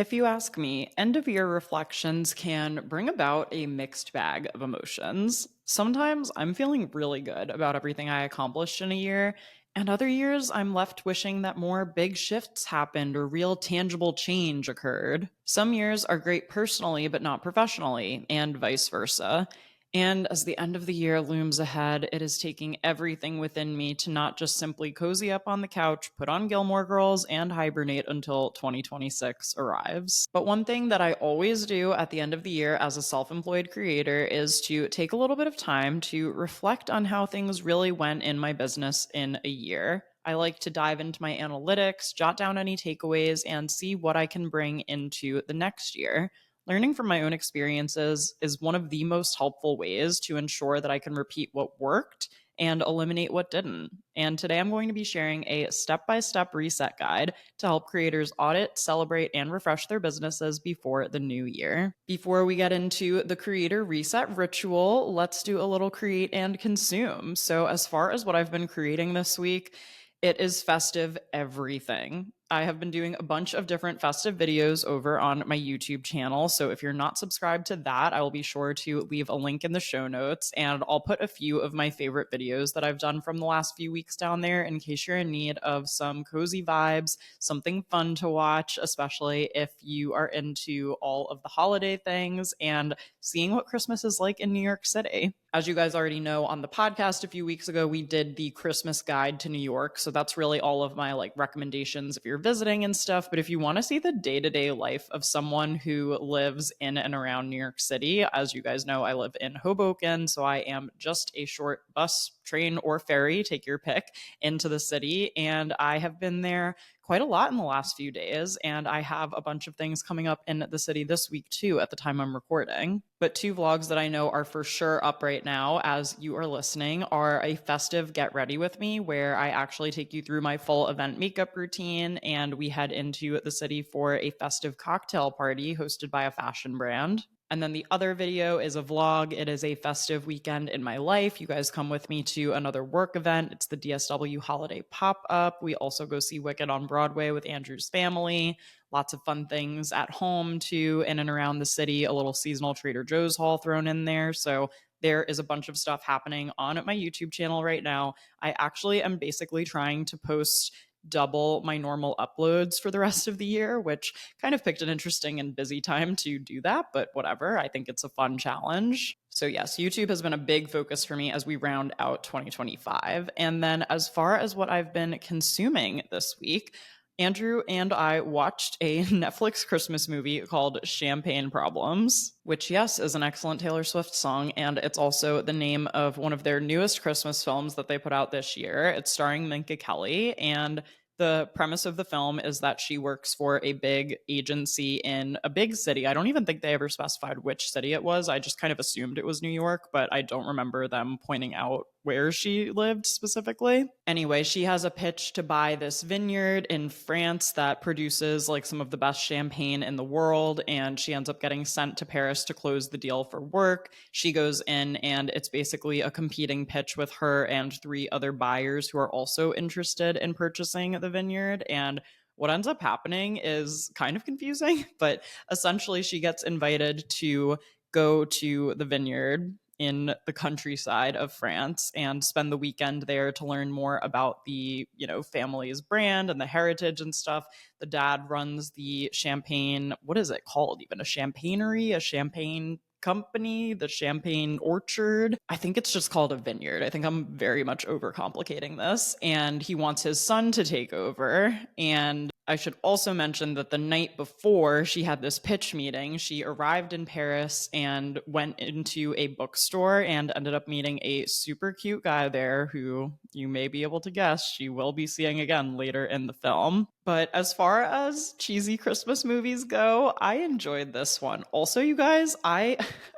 If you ask me, end of year reflections can bring about a mixed bag of emotions. Sometimes I'm feeling really good about everything I accomplished in a year, and other years I'm left wishing that more big shifts happened or real tangible change occurred. Some years are great personally, but not professionally, and vice versa. And as the end of the year looms ahead, it is taking everything within me to not just simply cozy up on the couch, put on Gilmore Girls, and hibernate until 2026 arrives. But one thing that I always do at the end of the year as a self employed creator is to take a little bit of time to reflect on how things really went in my business in a year. I like to dive into my analytics, jot down any takeaways, and see what I can bring into the next year. Learning from my own experiences is one of the most helpful ways to ensure that I can repeat what worked and eliminate what didn't. And today I'm going to be sharing a step by step reset guide to help creators audit, celebrate, and refresh their businesses before the new year. Before we get into the creator reset ritual, let's do a little create and consume. So, as far as what I've been creating this week, it is festive everything. I have been doing a bunch of different festive videos over on my YouTube channel. So if you're not subscribed to that, I will be sure to leave a link in the show notes and I'll put a few of my favorite videos that I've done from the last few weeks down there in case you're in need of some cozy vibes, something fun to watch, especially if you are into all of the holiday things and seeing what Christmas is like in New York City. As you guys already know, on the podcast a few weeks ago, we did the Christmas guide to New York. So that's really all of my recommendations if you're visiting and stuff. But if you want to see the day-to-day life of someone who lives in and around New York City, as you guys know, I live in Hoboken. So I am just a short bus, train, or ferry, take your pick, into the city. And I have been there quite a lot in the last few days. And I have a bunch of things coming up in the city this week too at the time I'm recording. But two vlogs that I know are for sure up right now as you are listening are a festive get ready with me, where I actually take you through my full event makeup routine and we head into the city for a festive cocktail party hosted by a fashion brand. And then the other video is a vlog. It is a festive weekend in my life. You guys come with me to another work event. It's the DSW Holiday Pop Up. We also go see Wicked on Broadway with Andrew's family. Lots of fun things at home too, in and around the city. A little seasonal Trader Joe's haul thrown in there. So there is a bunch of stuff happening on my YouTube channel right now. I actually am basically trying to post double my normal uploads for the rest of the year, which kind of picked an interesting and busy time to do that, but whatever. I think it's a fun challenge. So, yes, YouTube has been a big focus for me as we round out 2025. And then, as far as what I've been consuming this week, Andrew and I watched a Netflix Christmas movie called Champagne Problems, which, yes, is an excellent Taylor Swift song. And it's also the name of one of their newest Christmas films that they put out this year. It's starring Minka Kelly. And the premise of the film is that she works for a big agency in a big city. I don't even think they ever specified which city it was. I just kind of assumed it was New York, but I don't remember them pointing out where she lived specifically. Anyway, she has a pitch to buy this vineyard in France that produces some of the best champagne in the world, and she ends up getting sent to Paris to close the deal for work. She goes in and it's basically a competing pitch with her and three other buyers who are also interested in purchasing the vineyard. And what ends up happening is kind of confusing, but essentially she gets invited to go to the vineyard in the countryside of France and spend the weekend there to learn more about the, family's brand and the heritage and stuff. The dad runs the champagne, what is it called? Even a champagnery, a champagne company, the champagne orchard. I think it's just called a vineyard. I think I'm very much overcomplicating this. And he wants his son to take over. And I should also mention that the night before she had this pitch meeting, she arrived in Paris and went into a bookstore and ended up meeting a super cute guy there who you may be able to guess she will be seeing again later in the film. But as far as cheesy Christmas movies go, I enjoyed this one. Also, you guys, I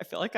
feel like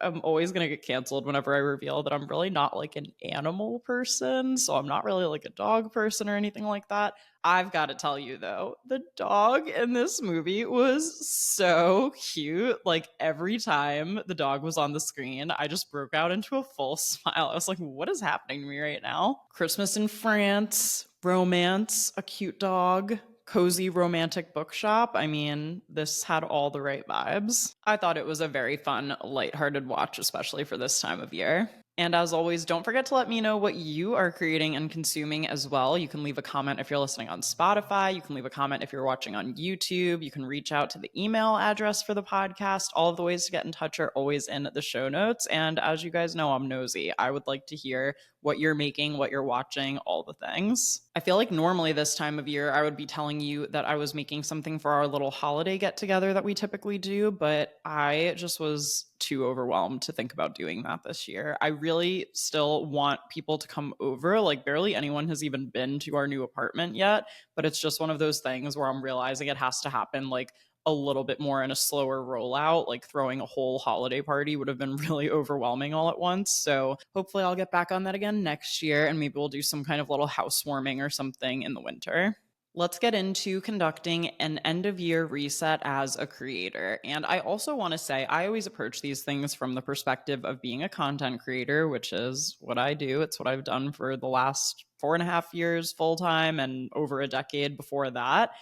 I'm always going to get canceled whenever I reveal that I'm really not an animal person. So I'm not really a dog person or anything like that. I've got to tell you though, the dog in this movie was so cute. Every time the dog was on the screen, I just broke out into a full smile. I was like, what is happening to me right now? Christmas in France, romance, a cute dog, cozy romantic bookshop. I mean, this had all the right vibes. I thought it was a very fun, lighthearted watch, especially for this time of year. And as always, don't forget to let me know what you are creating and consuming as well. You can leave a comment if you're listening on Spotify. You can leave a comment if you're watching on YouTube. You can reach out to the email address for the podcast. All of the ways to get in touch are always in the show notes. And as you guys know, I'm nosy. I would like to hear what you're making, what you're watching, all the things. I feel like normally this time of year, I would be telling you that I was making something for our little holiday get together that we typically do, but I just was too overwhelmed to think about doing that this year. I really still want people to come over. Like, barely anyone has even been to our new apartment yet, but it's just one of those things where I'm realizing it has to happen like a little bit more in a slower rollout. Like, throwing a whole holiday party would have been really overwhelming all at once. So hopefully I'll get back on that again next year, and maybe we'll do some kind of little housewarming or something in the winter. Let's get into conducting an end of year reset as a creator. And I also want to say, I always approach these things from the perspective of being a content creator, which is what I do. It's what I've done for the last 4.5 years full time and over a decade before that.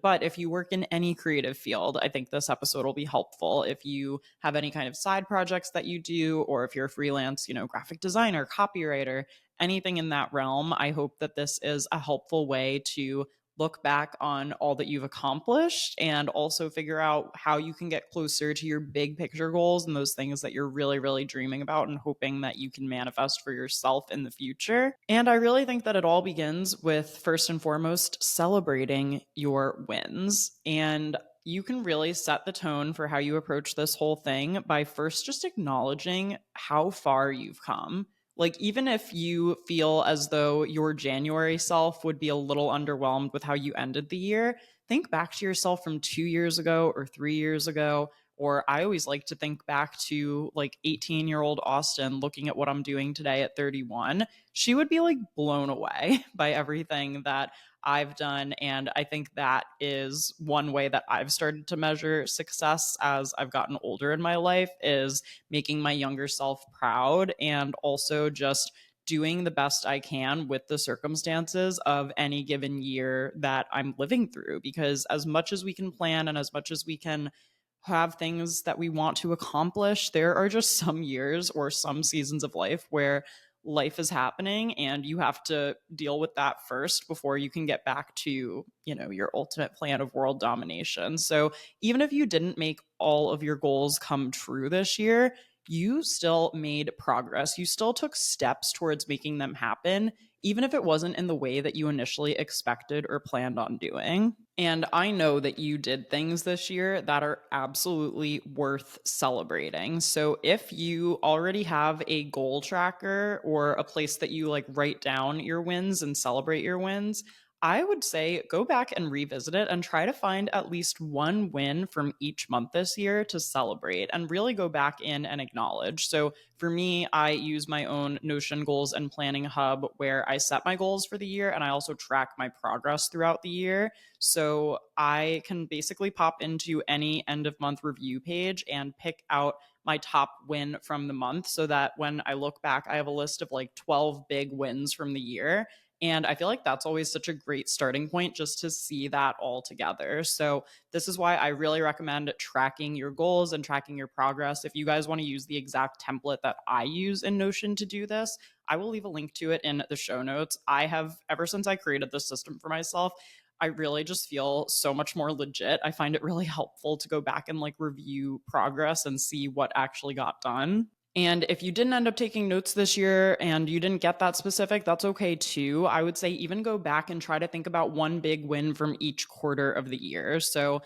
But if you work in any creative field, I think this episode will be helpful. If you have any kind of side projects that you do, or if you're a freelance, graphic designer, copywriter, anything in that realm, I hope that this is a helpful way to look back on all that you've accomplished and also figure out how you can get closer to your big picture goals and those things that you're really, really dreaming about and hoping that you can manifest for yourself in the future. And I really think that it all begins with, first and foremost, celebrating your wins. And you can really set the tone for how you approach this whole thing by first just acknowledging how far you've come. Like, even if you feel as though your January self would be a little underwhelmed with how you ended the year, think back to yourself from 2 years ago or 3 years ago. Or I always like to think back to like 18-year-old Austin looking at what I'm doing today at 31. She would be like blown away by everything that I've done. And I think that is one way that I've started to measure success as I've gotten older in my life, is making my younger self proud and also just doing the best I can with the circumstances of any given year that I'm living through. Because as much as we can plan and as much as we can have things that we want to accomplish, there are just some years or some seasons of life where life is happening and you have to deal with that first before you can get back to, your ultimate plan of world domination. So even if you didn't make all of your goals come true this year, you still made progress. You still took steps towards making them happen, even if it wasn't in the way that you initially expected or planned on doing. And I know that you did things this year that are absolutely worth celebrating. So if you already have a goal tracker or a place that you like write down your wins and celebrate your wins, I would say go back and revisit it and try to find at least one win from each month this year to celebrate and really go back in and acknowledge. So for me, I use my own Notion goals and planning hub where I set my goals for the year and I also track my progress throughout the year. So I can basically pop into any end of month review page and pick out my top win from the month so that when I look back, I have a list of like 12 big wins from the year. And I feel like that's always such a great starting point just to see that all together. So this is why I really recommend tracking your goals and tracking your progress. If you guys want to use the exact template that I use in Notion to do this, I will leave a link to it in the show notes. I have, ever since I created this system for myself, I really just feel so much more legit. I find it really helpful to go back and like review progress and see what actually got done. And if you didn't end up taking notes this year and you didn't get that specific, that's okay too. I would say even go back and try to think about one big win from each quarter of the year. So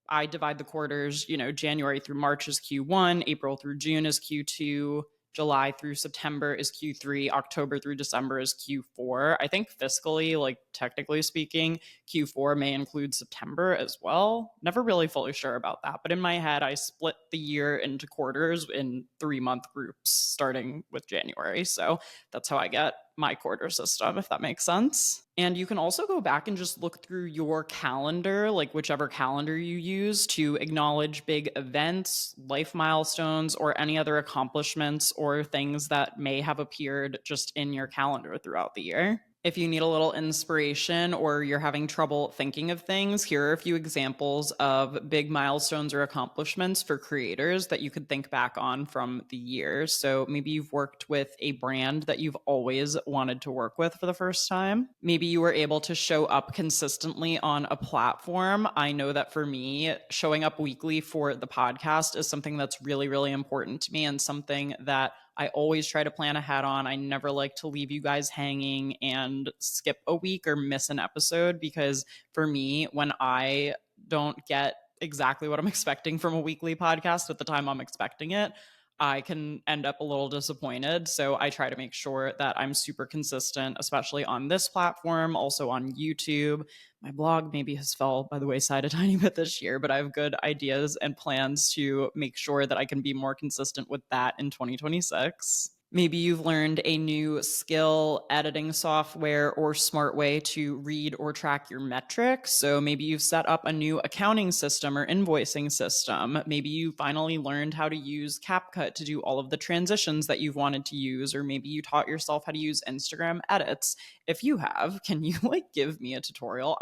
I divide the quarters, January through March is Q1, April through June is Q2, July through September is Q3, October through December is Q4. I think fiscally, like technically speaking, Q4 may include September as well. Never really fully sure about that. But in my head, I split the year into quarters in 3-month groups starting with January. So that's how I get my quarter system, if that makes sense. And you can also go back and just look through your calendar, like whichever calendar you use, to acknowledge big events, life milestones, or any other accomplishments or things that may have appeared just in your calendar throughout the year. If you need a little inspiration or you're having trouble thinking of things, here are a few examples of big milestones or accomplishments for creators that you could think back on from the year. So maybe you've worked with a brand that you've always wanted to work with for the first time. Maybe you were able to show up consistently on a platform. I know that for me, showing up weekly for the podcast is something that's really, really important to me and something that I always try to plan ahead on. I never like to leave you guys hanging and skip a week or miss an episode because for me, when I don't get exactly what I'm expecting from a weekly podcast at the time I'm expecting it, I can end up a little disappointed. So I try to make sure that I'm super consistent, especially on this platform, also on YouTube. My blog maybe has fell by the wayside a tiny bit this year, but I have good ideas and plans to make sure that I can be more consistent with that in 2026. Maybe you've learned a new skill, editing software, or smart way to read or track your metrics. So maybe you've set up a new accounting system or invoicing system. Maybe you finally learned how to use CapCut to do all of the transitions that you've wanted to use, or maybe you taught yourself how to use Instagram edits. If you have, can you give me a tutorial?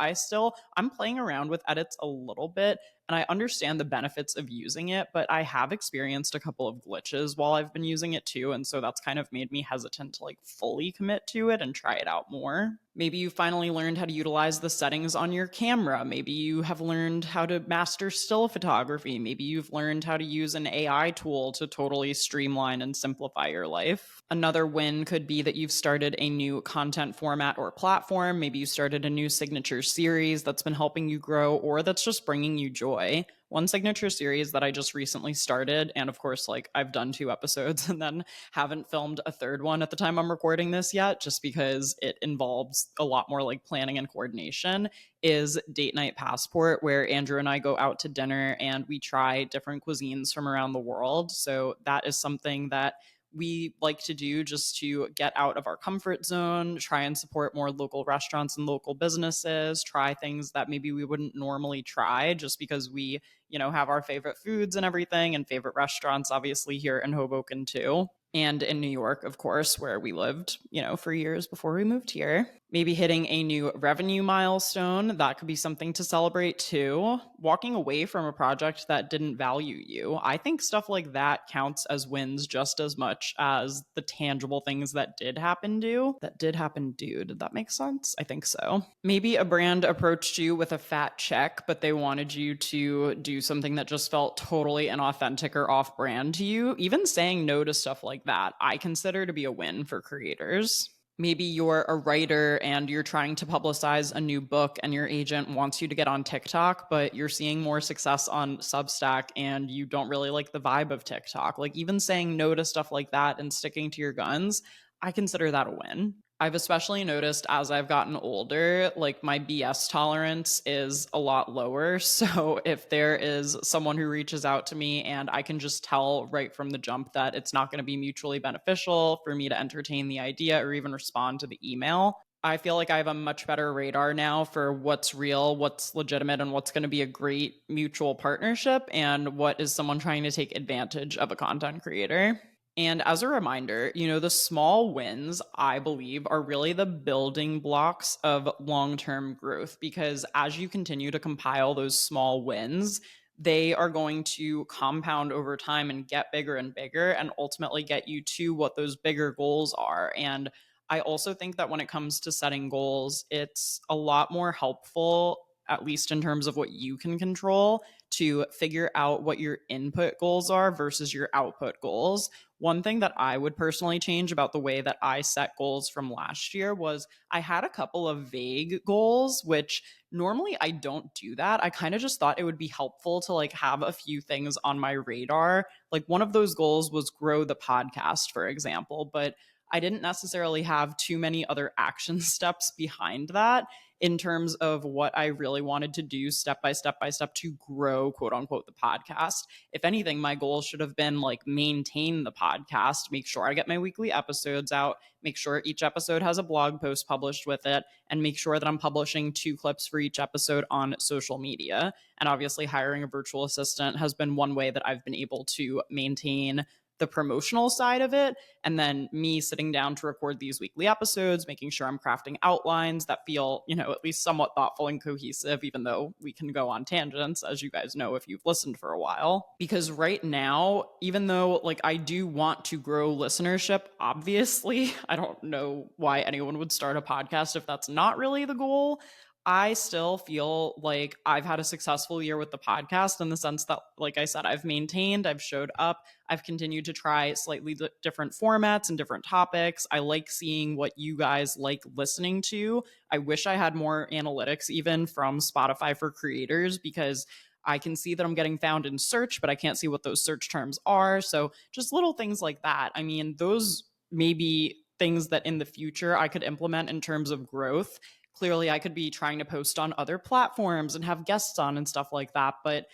I'm playing around with edits a little bit and I understand the benefits of using it, but I have experienced a couple of glitches while I've been using it too. And so that's kind of made me hesitant to fully commit to it and try it out more. Maybe you finally learned how to utilize the settings on your camera. Maybe you have learned how to master still photography. Maybe you've learned how to use an AI tool to totally streamline and simplify your life. Another win could be that you've started a new content format or platform. Maybe you started a new signature series that's been helping you grow or that's just bringing you joy. One signature series that I just recently started, and of course, I've done 2 episodes and then haven't filmed a third one at the time I'm recording this yet, just because it involves a lot more planning and coordination, is Date Night Passport, where Andrew and I go out to dinner and we try different cuisines from around the world. So that is something that we like to do just to get out of our comfort zone, try and support more local restaurants and local businesses, try things that maybe we wouldn't normally try just because we, have our favorite foods and everything and favorite restaurants, obviously, here in Hoboken too. And in New York, of course, where we lived, for years before we moved here. Maybe hitting a new revenue milestone. That could be something to celebrate too. Walking away from a project that didn't value you. I think stuff like that counts as wins just as much as the tangible things that did happen do. Did that make sense? I think so. Maybe a brand approached you with a fat check, but they wanted you to do something that just felt totally inauthentic or off brand to you. Even saying no to stuff like that, I consider to be a win for creators. Maybe you're a writer and you're trying to publicize a new book and your agent wants you to get on TikTok, but you're seeing more success on Substack and you don't really like the vibe of TikTok. Even saying no to stuff like that and sticking to your guns, I consider that a win. I've especially noticed as I've gotten older, my BS tolerance is a lot lower. So if there is someone who reaches out to me and I can just tell right from the jump that it's not going to be mutually beneficial for me to entertain the idea or even respond to the email, I feel like I have a much better radar now for what's real, what's legitimate, and what's going to be a great mutual partnership and what is someone trying to take advantage of a content creator. And as a reminder, the small wins, I believe, are really the building blocks of long term growth because as you continue to compile those small wins, they are going to compound over time and get bigger and bigger and ultimately get you to what those bigger goals are. And I also think that when it comes to setting goals, it's a lot more helpful, at least in terms of what you can control, to figure out what your input goals are versus your output goals. One thing that I would personally change about the way that I set goals from last year was I had a couple of vague goals, which normally I don't do that. I kind of just thought it would be helpful to have a few things on my radar. One of those goals was grow the podcast, for example, but I didn't necessarily have too many other action steps behind that in terms of what I really wanted to do step by step by step to grow, quote unquote, the podcast. If anything, my goal should have been maintain the podcast, make sure I get my weekly episodes out, make sure each episode has a blog post published with it, and make sure that I'm publishing 2 clips for each episode on social media. And obviously, hiring a virtual assistant has been one way that I've been able to maintain the promotional side of it, and then me sitting down to record these weekly episodes, making sure I'm crafting outlines that feel, at least somewhat thoughtful and cohesive, even though we can go on tangents, as you guys know if you've listened for a while. Because right now, even though like I do want to grow listenership, obviously, I don't know why anyone would start a podcast if that's not really the goal. I still feel like I've had a successful year with the podcast in the sense that, like I said, I've maintained, I've showed up, I've continued to try slightly different formats and different topics. I like seeing what you guys like listening to. I wish I had more analytics even from Spotify for creators, because I can see that I'm getting found in search, but I can't see what those search terms are. So just little things like that. I mean, those may be things that in the future I could implement in terms of growth. Clearly, I could be trying to post on other platforms and have guests on and stuff like that. But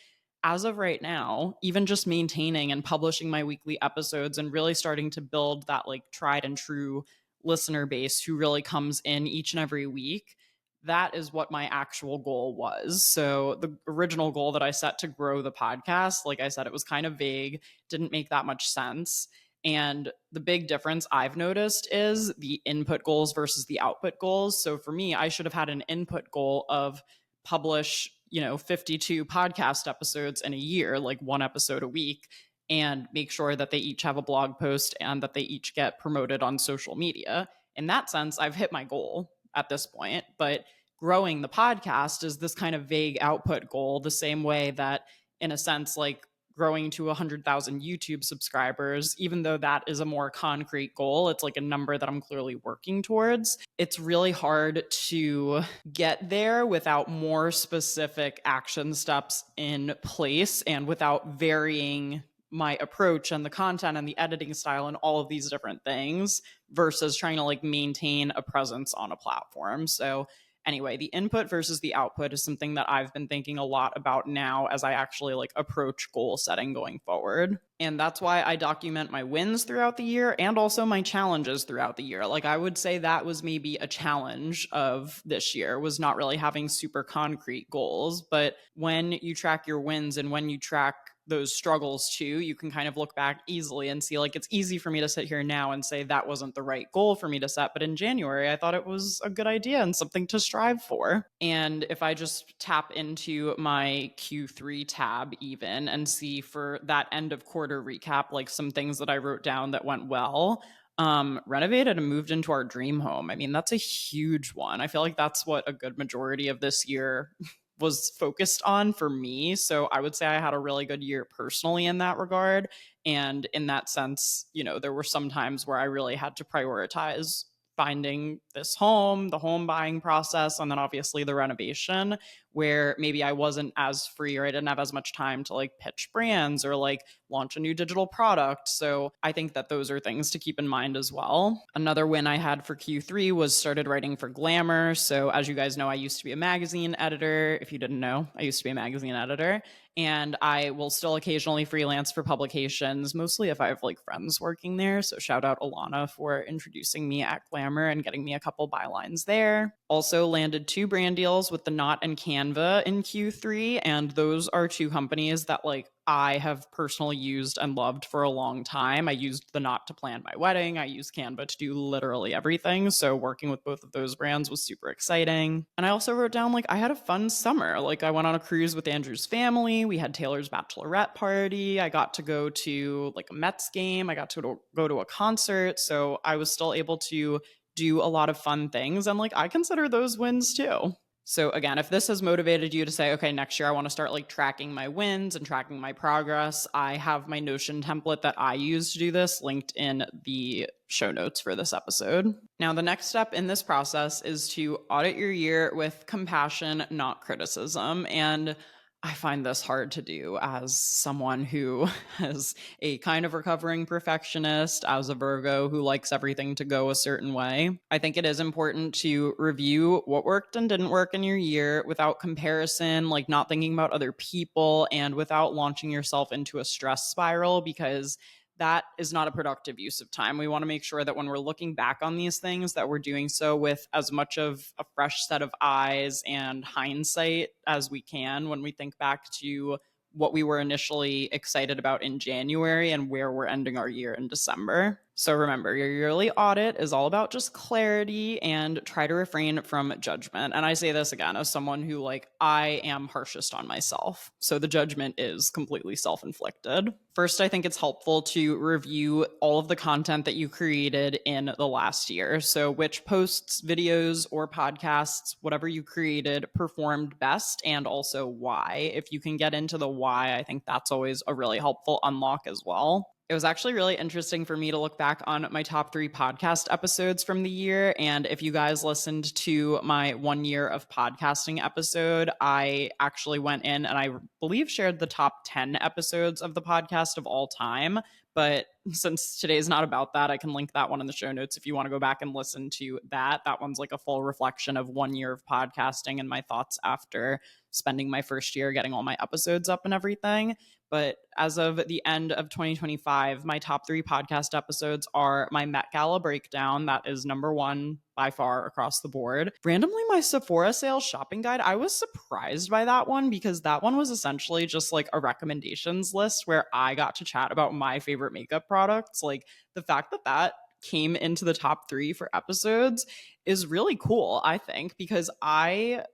as of right now, even just maintaining and publishing my weekly episodes and really starting to build that like tried and true listener base who really comes in each and every week, that is what my actual goal was. So the original goal that I set to grow the podcast, like I said, it was kind of vague, didn't make that much sense. And the big difference I've noticed is the input goals versus the output goals. So for me, I should have had an input goal of publish, 52 podcast episodes in a year, like one episode a week, and make sure that they each have a blog post and that they each get promoted on social media. In that sense, I've hit my goal at this point. But growing the podcast is this kind of vague output goal, the same way that, in a sense, like growing to 100,000 YouTube subscribers, even though that is a more concrete goal, it's like a number that I'm clearly working towards. It's really hard to get there without more specific action steps in place and without varying my approach and the content and the editing style and all of these different things versus trying to like maintain a presence on a platform. So anyway, the input versus the output is something that I've been thinking a lot about now as I actually like approach goal setting going forward. And that's why I document my wins throughout the year and also my challenges throughout the year. Like I would say that was maybe a challenge of this year, was not really having super concrete goals. But when you track your wins and when you track those struggles too, you can kind of look back easily and see like it's easy for me to sit here now and say that wasn't the right goal for me to set, but in January I thought it was a good idea and something to strive for. And if I just tap into my Q3 tab even and see for that end of quarter recap, like some things that I wrote down that went well, renovated and moved into our dream home. I mean, that's a huge one. I feel like that's what a good majority of this year was focused on for me. So I would say I had a really good year personally in that regard. And in that sense, there were some times where I really had to prioritize finding this home, the home buying process, and then obviously the renovation, where maybe I wasn't as free or I didn't have as much time to like pitch brands or like launch a new digital product. So I think that those are things to keep in mind as well. Another win I had for Q3 was started writing for Glamour. So as you guys know, I used to be a magazine editor. If you didn't know, I used to be a magazine editor. And I will still occasionally freelance for publications, mostly if I have like friends working there. So shout out Alana for introducing me at Glamour and getting me a couple bylines there. Also landed 2 brand deals with The Knot and Canva in Q3. And those are 2 companies that like I have personally used and loved for a long time. I used The Knot to plan my wedding. I used Canva to do literally everything. So working with both of those brands was super exciting. And I also wrote down like I had a fun summer. Like I went on a cruise with Andrew's family. We had Taylor's bachelorette party. I got to go to like a Mets game. I got to go to a concert. So I was still able to do a lot of fun things. And like I consider those wins too. So again, if this has motivated you to say, okay, next year I want to start like tracking my wins and tracking my progress, I have my Notion template that I use to do this linked in the show notes for this episode. Now, the next step in this process is to audit your year with compassion, not criticism. And I find this hard to do as someone who is a kind of recovering perfectionist, as a Virgo who likes everything to go a certain way. I think it is important to review what worked and didn't work in your year without comparison, like not thinking about other people and without launching yourself into a stress spiral, because that is not a productive use of time. We want to make sure that when we're looking back on these things, that we're doing so with as much of a fresh set of eyes and hindsight as we can when we think back to what we were initially excited about in January and where we're ending our year in December. So remember, your yearly audit is all about just clarity and try to refrain from judgment. And I say this again as someone who, like, I am harshest on myself. So the judgment is completely self-inflicted. First, I think it's helpful to review all of the content that you created in the last year. So which posts, videos, or podcasts, whatever you created, performed best, and also why. If you can get into the why, I think that's always a really helpful unlock as well. It was actually really interesting for me to look back on my top 3 podcast episodes from the year. And if you guys listened to my 1 year of podcasting episode, I actually went in and I believe shared the top 10 episodes of the podcast of all time. But since today's not about that, I can link that one in the show notes if you want to go back and listen to that. That one's like a full reflection of 1 year of podcasting and my thoughts after spending my first year getting all my episodes up and everything. But as of the end of 2025, my top 3 podcast episodes are my Met Gala breakdown. That is number 1 by far across the board. Randomly, my Sephora sales shopping guide. I was surprised by that one because that one was essentially just like a recommendations list where I got to chat about my favorite makeup products. Like the fact that that came into the top 3 for episodes is really cool, I think, because I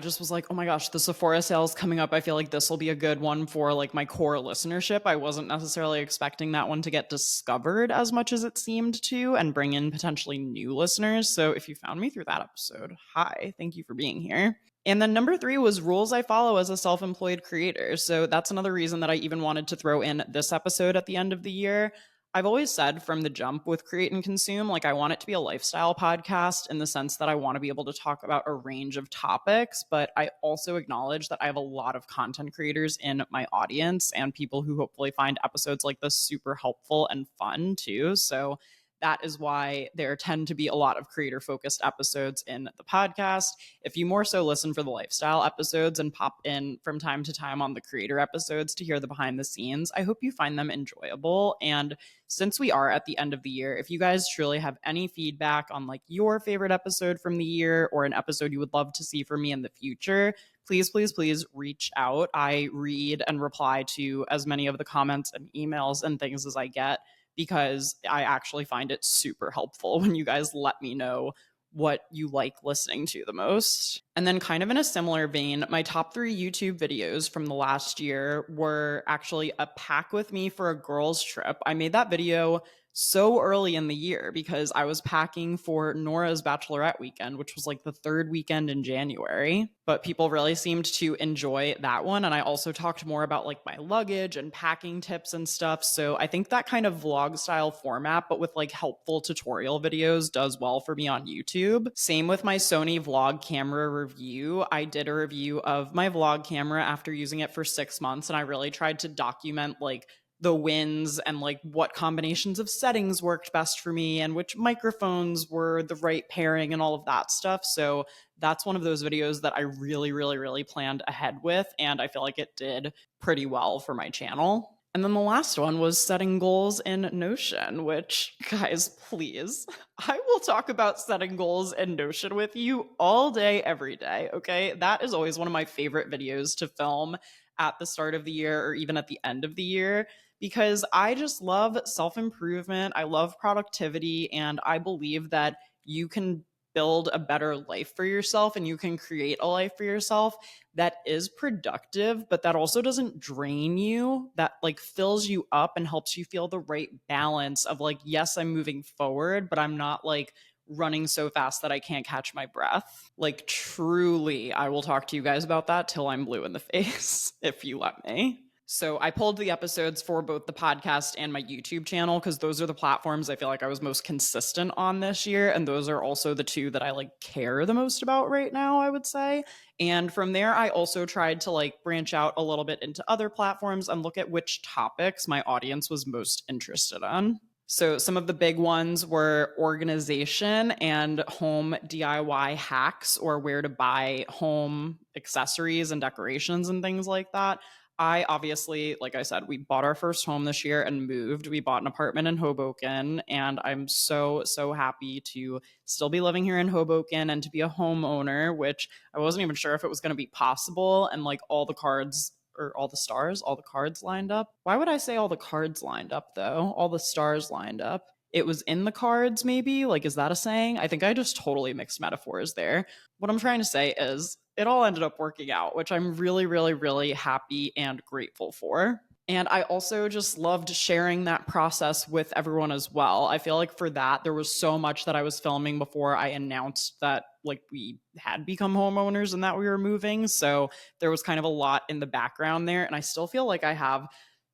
just was like, oh my gosh, the Sephora sales coming up. I feel like this will be a good one for like my core listenership. I wasn't necessarily expecting that one to get discovered as much as it seemed to and bring in potentially new listeners. So if you found me through that episode, hi, thank you for being here. And then number 3 was rules I follow as a self-employed creator. So that's another reason that I even wanted to throw in this episode at the end of the year. I've always said from the jump with Create and Consume, like I want it to be a lifestyle podcast in the sense that I want to be able to talk about a range of topics, but I also acknowledge that I have a lot of content creators in my audience and people who hopefully find episodes like this super helpful and fun too. So that is why there tend to be a lot of creator focused episodes in the podcast. If you more so listen for the lifestyle episodes and pop in from time to time on the creator episodes to hear the behind the scenes, I hope you find them enjoyable. And since we are at the end of the year, if you guys truly have any feedback on like your favorite episode from the year or an episode you would love to see from me in the future, please, please, please reach out. I read and reply to as many of the comments and emails and things as I get, because I actually find it super helpful when you guys let me know what you like listening to the most. And then kind of in a similar vein, my top 3 YouTube videos from the last year were actually a pack with me for a girls trip. I made that video so early in the year because I was packing for Nora's bachelorette weekend, which was like the 3rd weekend in January. But people really seemed to enjoy that one. And I also talked more about like my luggage and packing tips and stuff. So I think that kind of vlog style format, but with like helpful tutorial videos, does well for me on YouTube. Same with my Sony vlog camera review. I did a review of my vlog camera after using it for 6 months. And I really tried to document like the wins and like what combinations of settings worked best for me and which microphones were the right pairing and all of that stuff. So that's one of those videos that I really, really, really planned ahead with. And I feel like it did pretty well for my channel. And then the last one was setting goals in Notion, which, guys, please, I will talk about setting goals in Notion with you all day, every day, okay? That is always one of my favorite videos to film at the start of the year or even at the end of the year, because I just love self-improvement. I love productivity, and I believe that you can build a better life for yourself and you can create a life for yourself that is productive, but that also doesn't drain you, that like fills you up and helps you feel the right balance of like, yes, I'm moving forward, but I'm not like running so fast that I can't catch my breath. Like, truly, I will talk to you guys about that till I'm blue in the face, if you let me. So I pulled the episodes for both the podcast and my YouTube channel because those are the platforms I feel like I was most consistent on this year. And those are also the 2 that I like care the most about right now, I would say. And from there, I also tried to like branch out a little bit into other platforms and look at which topics my audience was most interested in. So some of the big ones were organization and home DIY hacks, or where to buy home accessories and decorations and things like that. I obviously, like I said, we bought our first home this year and moved. We bought an apartment in Hoboken, and I'm so, so happy to still be living here in Hoboken and to be a homeowner, which I wasn't even sure if it was going to be possible. And like all the cards or all the stars, all the cards lined up. Why would I say all the cards lined up though? All the stars lined up. It was in the cards, maybe? Like, is that a saying? I think I just totally mixed metaphors there. What I'm trying to say is it all ended up working out, which I'm really, really, really happy and grateful for. And I also just loved sharing that process with everyone as well. I feel like for that, there was so much that I was filming before I announced that like we had become homeowners and that we were moving. So there was kind of a lot in the background there. And I still feel like I have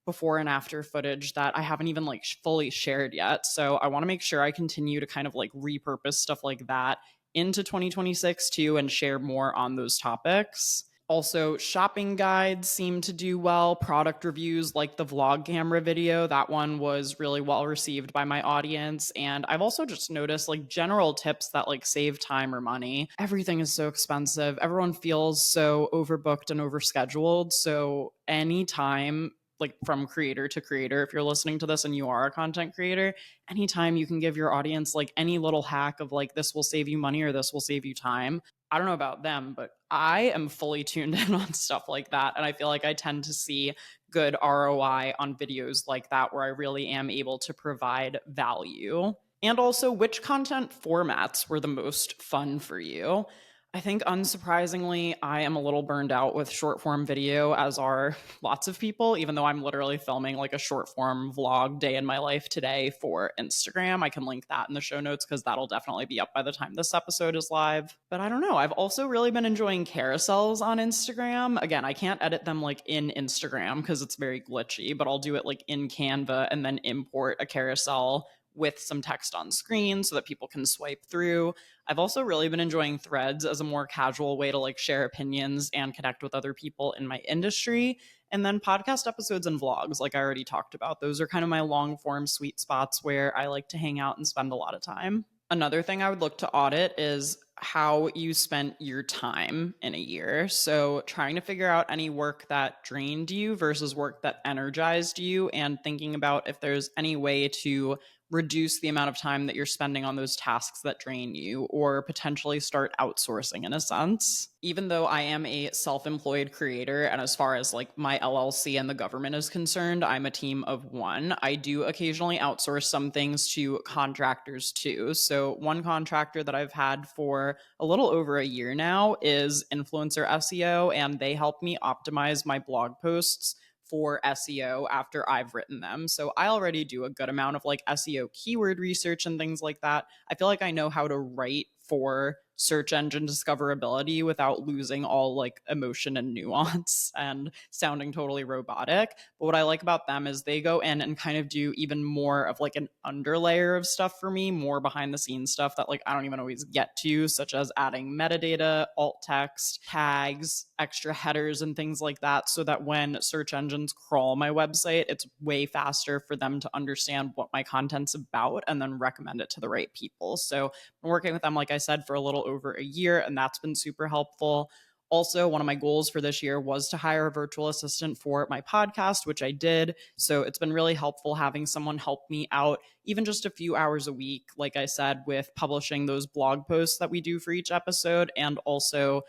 before and after footage that I haven't even like fully shared yet. So I want to make sure I continue to kind of like repurpose stuff like that into 2026 too and share more on those topics. Also, shopping guides seem to do well. Product reviews, like the vlog camera video, that one was really well received by my audience. And I've also just noticed like general tips that like save time or money. Everything is so expensive. Everyone feels so overbooked and overscheduled. So, anytime, like from creator to creator, if you're listening to this and you are a content creator, anytime you can give your audience like any little hack of like, this will save you money or this will save you time. I don't know about them, but I am fully tuned in on stuff like that. And I feel like I tend to see good ROI on videos like that where I really am able to provide value. And also, which content formats were the most fun for you? I think unsurprisingly, I am a little burned out with short form video, as are lots of people, even though I'm literally filming like a short form vlog day in my life today for Instagram. I can link that in the show notes because that'll definitely be up by the time this episode is live. But I don't know. I've also really been enjoying carousels on Instagram. Again, I can't edit them like in Instagram because it's very glitchy, but I'll do it like in Canva and then import a carousel with some text on screen so that people can swipe through. I've also really been enjoying threads as a more casual way to like share opinions and connect with other people in my industry. And then podcast episodes and vlogs, like I already talked about. Those are kind of my long form sweet spots where I like to hang out and spend a lot of time. Another thing I would look to audit is how you spent your time in a year. So, trying to figure out any work that drained you versus work that energized you, and thinking about if there's any way to reduce the amount of time that you're spending on those tasks that drain you, or potentially start outsourcing in a sense. Even though I am a self-employed creator, and as far as like my LLC and the government is concerned, I'm a team of one. I do occasionally outsource some things to contractors too. So one contractor that I've had for a little over a year now is influencer SEO, and they help me optimize my blog posts for SEO after I've written them. So I already do a good amount of like SEO keyword research and things like that. I feel like I know how to write for search engine discoverability without losing all like emotion and nuance and sounding totally robotic. But what I like about them is they go in and kind of do even more of like an underlayer of stuff for me, more behind the scenes stuff that like I don't even always get to, such as adding metadata, alt text, tags, extra headers and things like that, so that when search engines crawl my website, it's way faster for them to understand what my content's about and then recommend it to the right people. So I'm working with them, like I said, for a little over a year, and that's been super helpful. Also, one of my goals for this year was to hire a virtual assistant for my podcast, which I did. So it's been really helpful having someone help me out, even just a few hours a week, like I said, with publishing those blog posts that we do for each episode, and also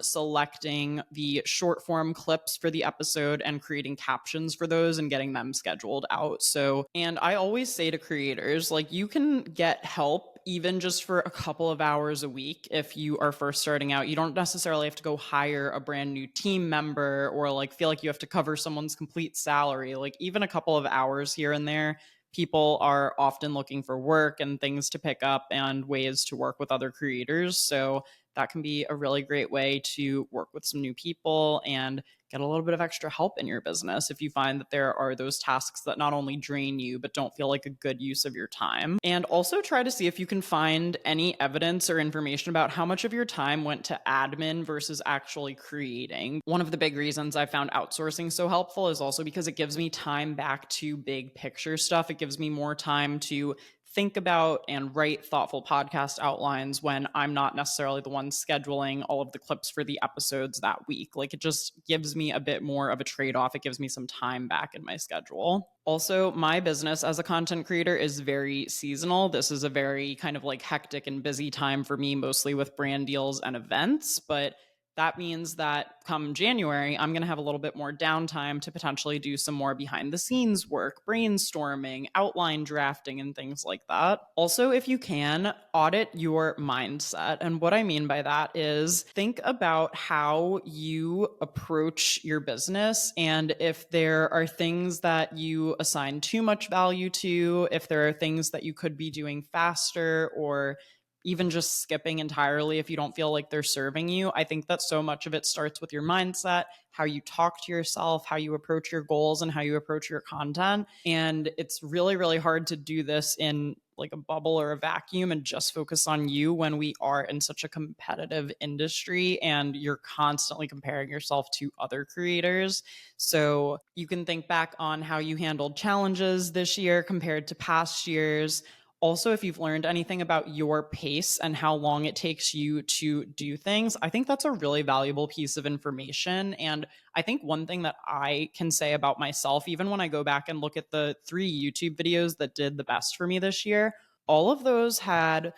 selecting the short form clips for the episode and creating captions for those and getting them scheduled out. So, and I always say to creators, like, you can get help even just for a couple of hours a week if you are first starting out. You don't necessarily have to go hire a brand new team member or like feel like you have to cover someone's complete salary. Like, even a couple of hours here and there. People are often looking for work and things to pick up and ways to work with other creators. So that can be a really great way to work with some new people and get a little bit of extra help in your business if you find that there are those tasks that not only drain you, but don't feel like a good use of your time. And also try to see if you can find any evidence or information about how much of your time went to admin versus actually creating. One of the big reasons I found outsourcing so helpful is also because it gives me time back to big picture stuff. It gives me more time to think about and write thoughtful podcast outlines when I'm not necessarily the one scheduling all of the clips for the episodes that week. Like, it just gives me a bit more of a trade-off. It gives me some time back in my schedule. Also, my business as a content creator is very seasonal. This is a very kind of like hectic and busy time for me, mostly with brand deals and events, but that means that come January, I'm going to have a little bit more downtime to potentially do some more behind the scenes work, brainstorming, outline drafting, and things like that. Also, if you can, audit your mindset. And what I mean by that is think about how you approach your business and if there are things that you assign too much value to, if there are things that you could be doing faster or even just skipping entirely if you don't feel like they're serving you. I think that so much of it starts with your mindset, how you talk to yourself, how you approach your goals, and how you approach your content. And it's really, really hard to do this in like a bubble or a vacuum and just focus on you when we are in such a competitive industry and you're constantly comparing yourself to other creators. So you can think back on how you handled challenges this year compared to past years. Also, if you've learned anything about your pace and how long it takes you to do things, I think that's a really valuable piece of information. And I think one thing that I can say about myself, even when I go back and look at the 3 YouTube videos that did the best for me this year, all of those had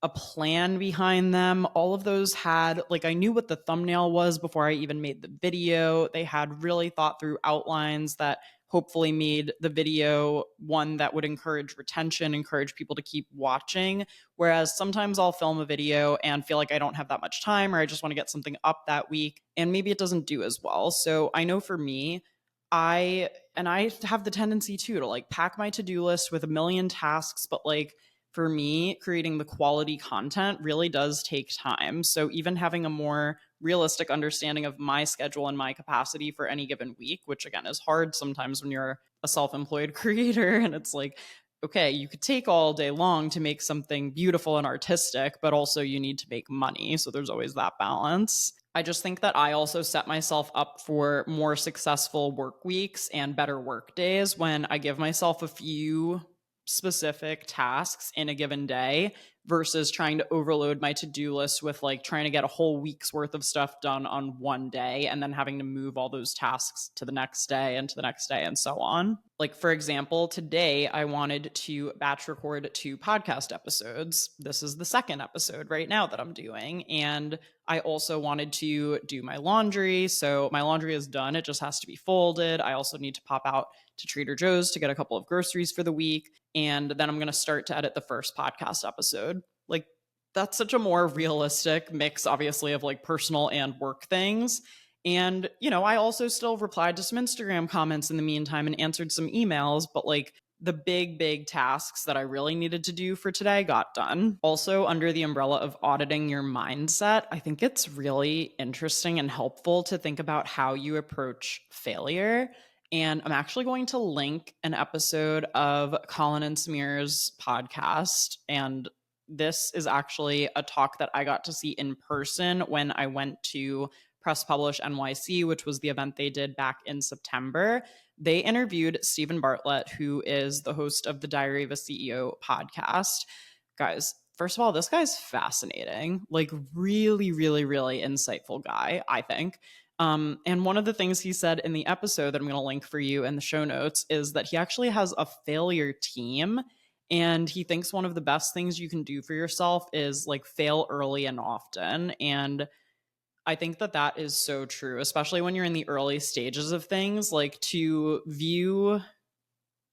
a plan behind them. All of those had, like, I knew what the thumbnail was before I even made the video. They had really thought through outlines that hopefully made the video one that would encourage retention, encourage people to keep watching. Whereas sometimes I'll film a video and feel like I don't have that much time or I just want to get something up that week and maybe it doesn't do as well. So I know for me, I have the tendency too to like pack my to-do list with a million tasks, but like for me, creating the quality content really does take time. So even having a more realistic understanding of my schedule and my capacity for any given week, which again is hard sometimes when you're a self-employed creator and it's like, okay, you could take all day long to make something beautiful and artistic, but also you need to make money. So there's always that balance. I just think that I also set myself up for more successful work weeks and better work days when I give myself a few specific tasks in a given day versus trying to overload my to-do list with like trying to get a whole week's worth of stuff done on one day and then having to move all those tasks to the next day and to the next day and so on. Like, for example, today I wanted to batch record 2 podcast episodes. This is the second episode right now that I'm doing. And I also wanted to do my laundry. So my laundry is done. It just has to be folded. I also need to pop out to Trader Joe's to get a couple of groceries for the week. And then I'm going to start to edit the first podcast episode. Like, that's such a more realistic mix, obviously, of like personal and work things. And, I also still replied to some Instagram comments in the meantime and answered some emails, but like the big, big tasks that I really needed to do for today got done. Also, under the umbrella of auditing your mindset, I think it's really interesting and helpful to think about how you approach failure. And I'm actually going to link an episode of Colin and Samir's podcast. And this is actually a talk that I got to see in person when I went to Press Publish NYC, which was the event they did back in September. They interviewed Stephen Bartlett, who is the host of the Diary of a CEO podcast. Guys, first of all, this guy's fascinating, like really, really, really insightful guy, I think. And one of the things he said in the episode that I'm going to link for you in the show notes is that he actually has a failure team. And he thinks one of the best things you can do for yourself is like fail early and often. And I think that that is so true, especially when you're in the early stages of things, like to view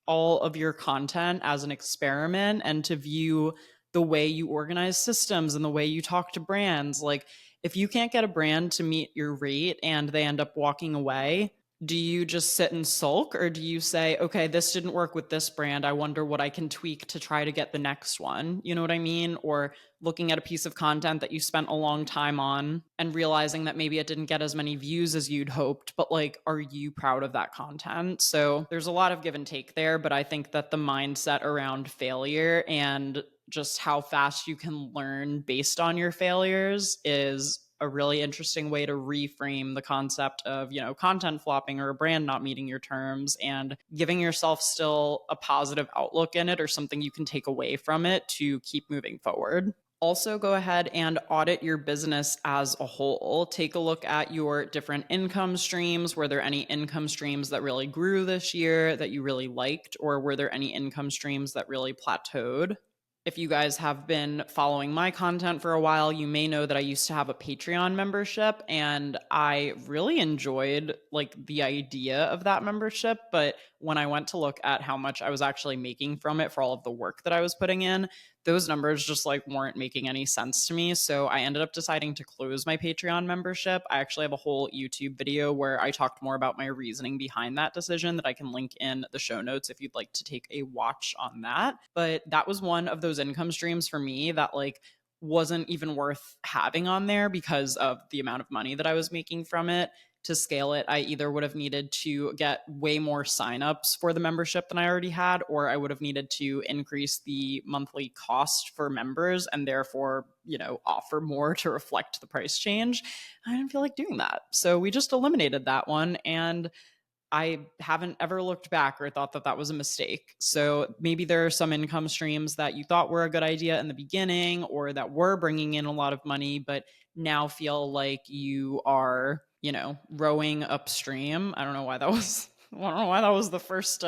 all of your content as an experiment and to view the way you organize systems and the way you talk to brands. Like, if you can't get a brand to meet your rate and they end up walking away, do you just sit and sulk or do you say, okay, this didn't work with this brand. I wonder what I can tweak to try to get the next one? You know what I mean? Or looking at a piece of content that you spent a long time on and realizing that maybe it didn't get as many views as you'd hoped, but like, are you proud of that content? So there's a lot of give and take there, but I think that the mindset around failure and just how fast you can learn based on your failures is a really interesting way to reframe the concept of, content flopping or a brand not meeting your terms and giving yourself still a positive outlook in it or something you can take away from it to keep moving forward. Also, go ahead and audit your business as a whole. Take a look at your different income streams. Were there any income streams that really grew this year that you really liked, or were there any income streams that really plateaued? If you guys have been following my content for a while, you may know that I used to have a Patreon membership and I really enjoyed like the idea of that membership, but when I went to look at how much I was actually making from it for all of the work that I was putting in, those numbers just like weren't making any sense to me. So I ended up deciding to close my Patreon membership. I actually have a whole YouTube video where I talked more about my reasoning behind that decision that I can link in the show notes if you'd like to take a watch on that. But that was one of those income streams for me that like wasn't even worth having on there because of the amount of money that I was making from it. To scale it, I either would have needed to get way more signups for the membership than I already had, or I would have needed to increase the monthly cost for members and therefore, offer more to reflect the price change. I didn't feel like doing that. So we just eliminated that one. And I haven't ever looked back or thought that that was a mistake. So maybe there are some income streams that you thought were a good idea in the beginning or that were bringing in a lot of money, but now feel like you are, rowing upstream. I don't know why that was. I don't know why that was the first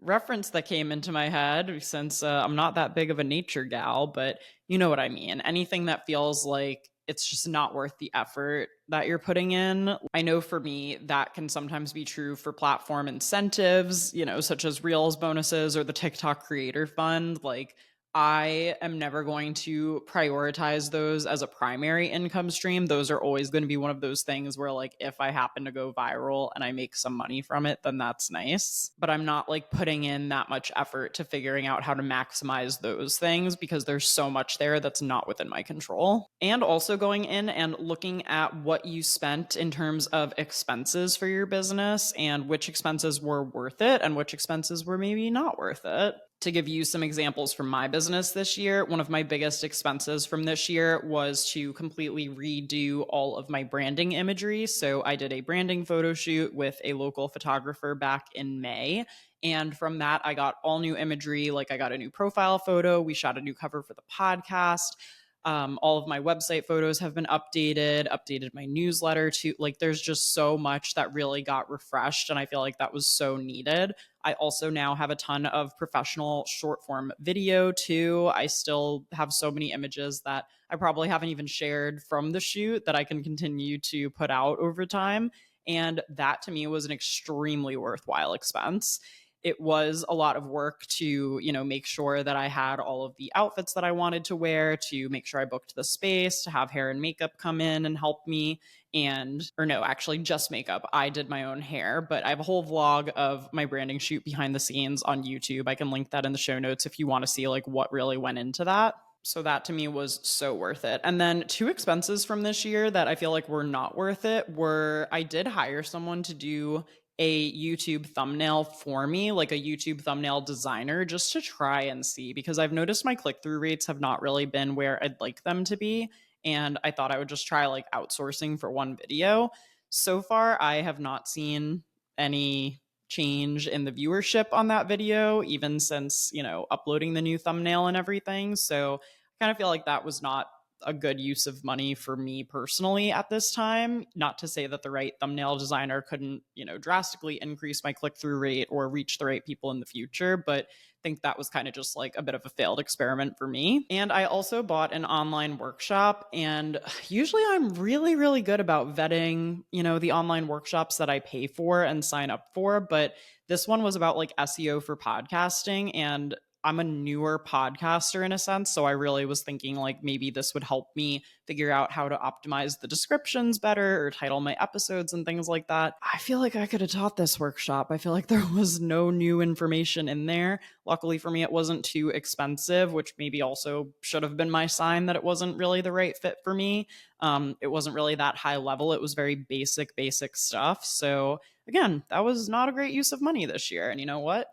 reference that came into my head since I'm not that big of a nature gal, but you know what I mean. Anything that feels like it's just not worth the effort that you're putting in. I know for me, that can sometimes be true for platform incentives, such as Reels bonuses or the TikTok Creator Fund. Like, I am never going to prioritize those as a primary income stream. Those are always going to be one of those things where, like, if I happen to go viral and I make some money from it, then that's nice. But I'm not like putting in that much effort to figuring out how to maximize those things because there's so much there that's not within my control. And also going in and looking at what you spent in terms of expenses for your business and which expenses were worth it and which expenses were maybe not worth it. To give you some examples from my business this year, one of my biggest expenses from this year was to completely redo all of my branding imagery. So I did a branding photo shoot with a local photographer back in May. And from that, I got all new imagery. Like I got a new profile photo. We shot a new cover for the podcast. All of my website photos have been updated my newsletter to like, there's just so much that really got refreshed. And I feel like that was so needed. I also now have a ton of professional short form video too. I still have so many images that I probably haven't even shared from the shoot that I can continue to put out over time. And that to me was an extremely worthwhile expense. It was a lot of work to, make sure that I had all of the outfits that I wanted to wear, to make sure I booked the space, to have hair and makeup come in and help me. Or no, actually just makeup. I did my own hair, but I have a whole vlog of my branding shoot behind the scenes on YouTube. I can link that in the show notes if you want to see like what really went into that. So that to me was so worth it. And then two expenses from this year that I feel like were not worth it were I did hire someone to do a YouTube thumbnail for me, like a YouTube thumbnail designer, just to try and see, because I've noticed my click through rates have not really been where I'd like them to be. And I thought I would just try like outsourcing for one video. So far, I have not seen any change in the viewership on that video, even since, uploading the new thumbnail and everything. So I kind of feel like that was not a good use of money for me personally at this time. Not to say that the right thumbnail designer couldn't, drastically increase my click through rate or reach the right people in the future, but I think that was kind of just like a bit of a failed experiment for me. And I also bought an online workshop, and usually I'm really, really good about vetting, the online workshops that I pay for and sign up for. But this one was about like SEO for podcasting, and I'm a newer podcaster in a sense. So I really was thinking like maybe this would help me figure out how to optimize the descriptions better or title my episodes and things like that. I feel like I could have taught this workshop. I feel like there was no new information in there. Luckily for me, it wasn't too expensive, which maybe also should have been my sign that it wasn't really the right fit for me. It wasn't really that high level. It was very basic stuff. So again, that was not a great use of money this year. And you know what?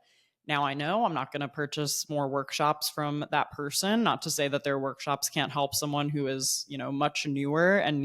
Now I know I'm not going to purchase more workshops from that person. Not to say that their workshops can't help someone who is, much newer and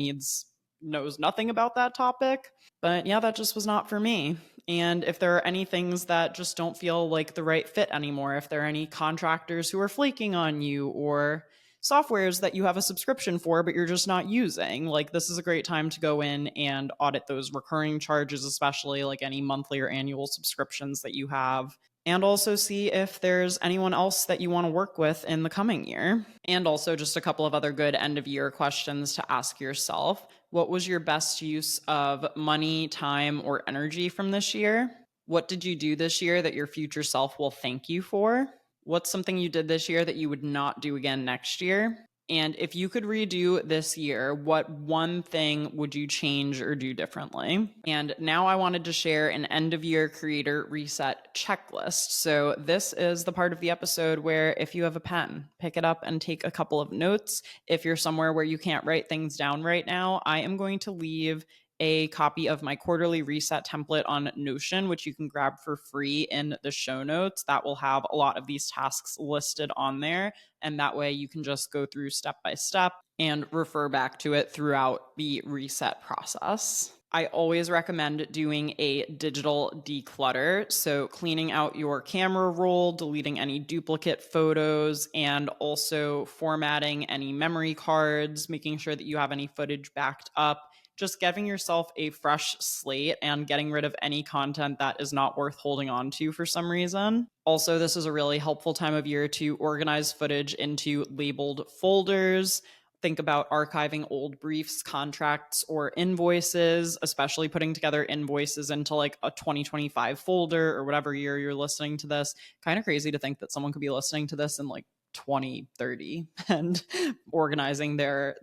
knows nothing about that topic. But yeah, that just was not for me. And if there are any things that just don't feel like the right fit anymore, if there are any contractors who are flaking on you or softwares that you have a subscription for but you're just not using, like this is a great time to go in and audit those recurring charges, especially like any monthly or annual subscriptions that you have. and also see if there's anyone else that you want to work with in the coming year. And also, just a couple of other good end of year questions to ask yourself. What was your best use of money, time, or energy from this year? What did you do this year that your future self will thank you for? What's something you did this year that you would not do again next year? And if you could redo this year, what one thing would you change or do differently? And now I wanted to share an end of year creator reset checklist. So, this is the part of the episode where if you have a pen, pick it up and take a couple of notes. If you're somewhere where you can't write things down right now, I am going to leave a copy of my quarterly reset template on Notion, which you can grab for free in the show notes. That will have a lot of these tasks listed on there. And that way you can just go through step by step and refer back to it throughout the reset process. I always recommend doing a digital declutter. So, cleaning out your camera roll, deleting any duplicate photos, and also formatting any memory cards, making sure that you have any footage backed up, just giving yourself a fresh slate and getting rid of any content that is not worth holding on to for some reason. Also, this is a really helpful time of year to organize footage into labeled folders. Think about archiving old briefs, contracts, or invoices, especially putting together invoices into like a 2025 folder or whatever year you're listening to this. Kind of crazy to think that someone could be listening to this in like 2030 and organizing their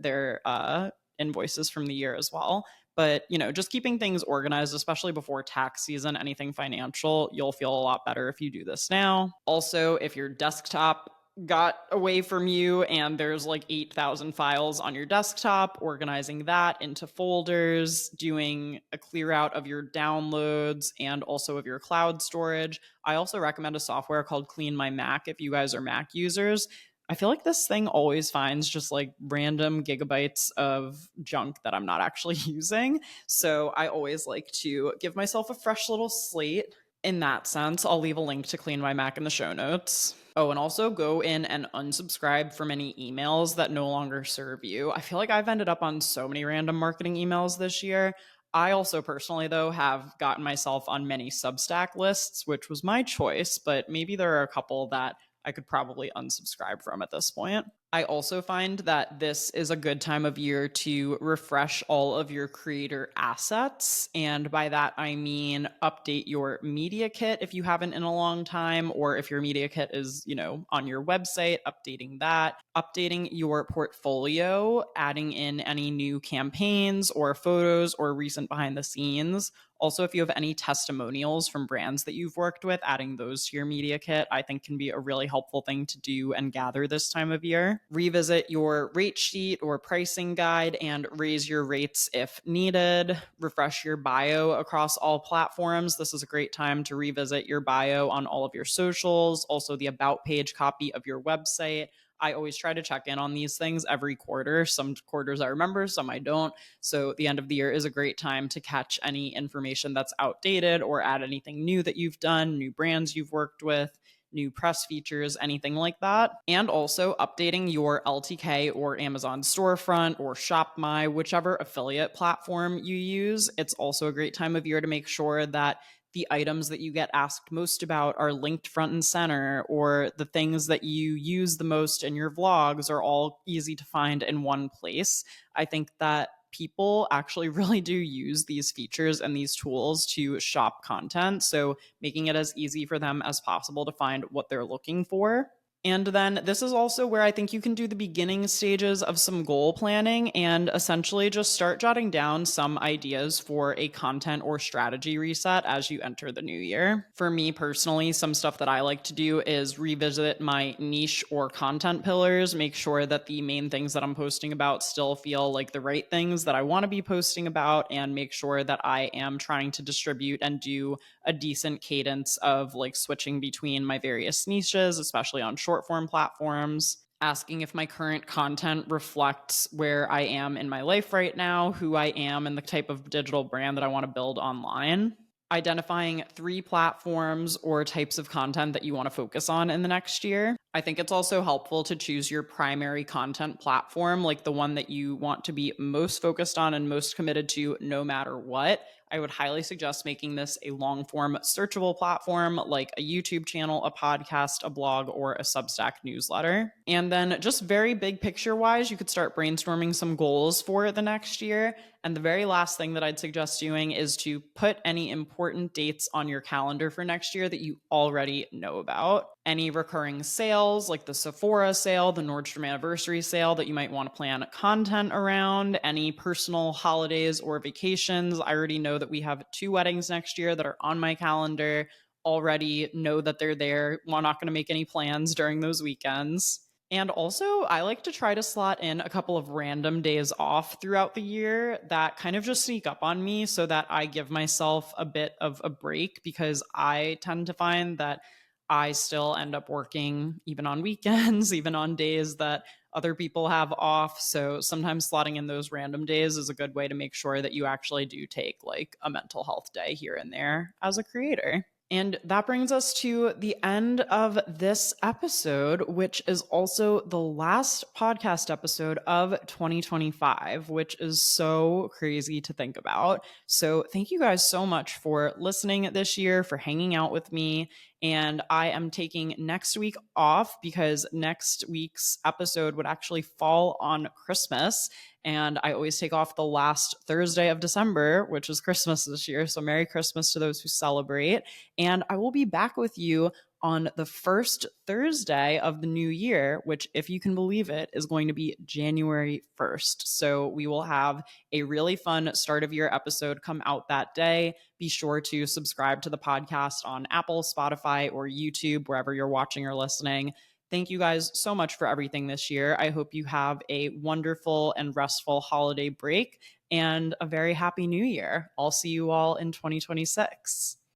invoices from the year as well. But, just keeping things organized, especially before tax season, anything financial, you'll feel a lot better if you do this now. Also, if your desktop got away from you and there's like 8,000 files on your desktop, organizing that into folders, doing a clear out of your downloads and also of your cloud storage. I also recommend a software called Clean My Mac if you guys are Mac users. I feel like this thing always finds just like random gigabytes of junk that I'm not actually using. So I always like to give myself a fresh little slate. In that sense, I'll leave a link to Clean My Mac in the show notes. Oh, and also go in and unsubscribe from any emails that no longer serve you. I feel like I've ended up on so many random marketing emails this year. I also personally, though, have gotten myself on many Substack lists, which was my choice, but maybe there are a couple that I could probably unsubscribe from at this point. I also find that this is a good time of year to refresh all of your creator assets. And by that, I mean update your media kit if you haven't in a long time, or if your media kit is, on your website, updating that, updating your portfolio, adding in any new campaigns or photos or recent behind the scenes. Also, if you have any testimonials from brands that you've worked with, adding those to your media kit, I think can be a really helpful thing to do and gather this time of year. Revisit your rate sheet or pricing guide and raise your rates if needed. Refresh your bio across all platforms. This is a great time to revisit your bio on all of your socials, also the about page copy of your website. I always try to check in on these things every quarter. Some quarters I remember, some I don't. So the end of the year is a great time to catch any information that's outdated or add anything new that you've done, new brands you've worked with, new press features, anything like that. And also updating your LTK or Amazon storefront or ShopMy, whichever affiliate platform you use. It's also a great time of year to make sure that the items that you get asked most about are linked front and center, or the things that you use the most in your vlogs are all easy to find in one place. I think that people actually really do use these features and these tools to shop content. So making it as easy for them as possible to find what they're looking for. And then this is also where I think you can do the beginning stages of some goal planning and essentially just start jotting down some ideas for a content or strategy reset as you enter the new year. For me personally, some stuff that I like to do is revisit my niche or content pillars, make sure that the main things that I'm posting about still feel like the right things that I want to be posting about, and make sure that I am trying to distribute and do a decent cadence of like switching between my various niches, especially on short form platforms. Asking if my current content reflects where I am in my life right now, who I am, and the type of digital brand that I want to build online. Identifying 3 platforms or types of content that you want to focus on in the next year. I think it's also helpful to choose your primary content platform, like the one that you want to be most focused on and most committed to no matter what. I would highly suggest making this a long form searchable platform like a YouTube channel, a podcast, a blog, or a Substack newsletter. And then, just very big picture wise, you could start brainstorming some goals for the next year. And the very last thing that I'd suggest doing is to put any important dates on your calendar for next year that you already know about. Any recurring sales like the Sephora sale, the Nordstrom anniversary sale that you might want to plan content around, any personal holidays or vacations. I already know that we have 2 weddings next year that are on my calendar. Already know that they're there. We're not going to make any plans during those weekends. And also, I like to try to slot in a couple of random days off throughout the year that kind of just sneak up on me so that I give myself a bit of a break, because I tend to find that I still end up working even on weekends, even on days that other people have off. So sometimes slotting in those random days is a good way to make sure that you actually do take like a mental health day here and there as a creator. And that brings us to the end of this episode, which is also the last podcast episode of 2025, which is so crazy to think about. So, thank you guys so much for listening this year, for hanging out with me. And I am taking next week off because next week's episode would actually fall on Christmas. And I always take off the last Thursday of December, which is Christmas this year. So, Merry Christmas to those who celebrate. And I will be back with you on the first Thursday of the new year, which, if you can believe it, is going to be January 1st. So we will have a really fun start of year episode come out that day. Be sure to subscribe to the podcast on Apple, Spotify, or YouTube, wherever you're watching or listening. Thank you guys so much for everything this year. I hope you have a wonderful and restful holiday break and a very happy new year. I'll see you all in 2026.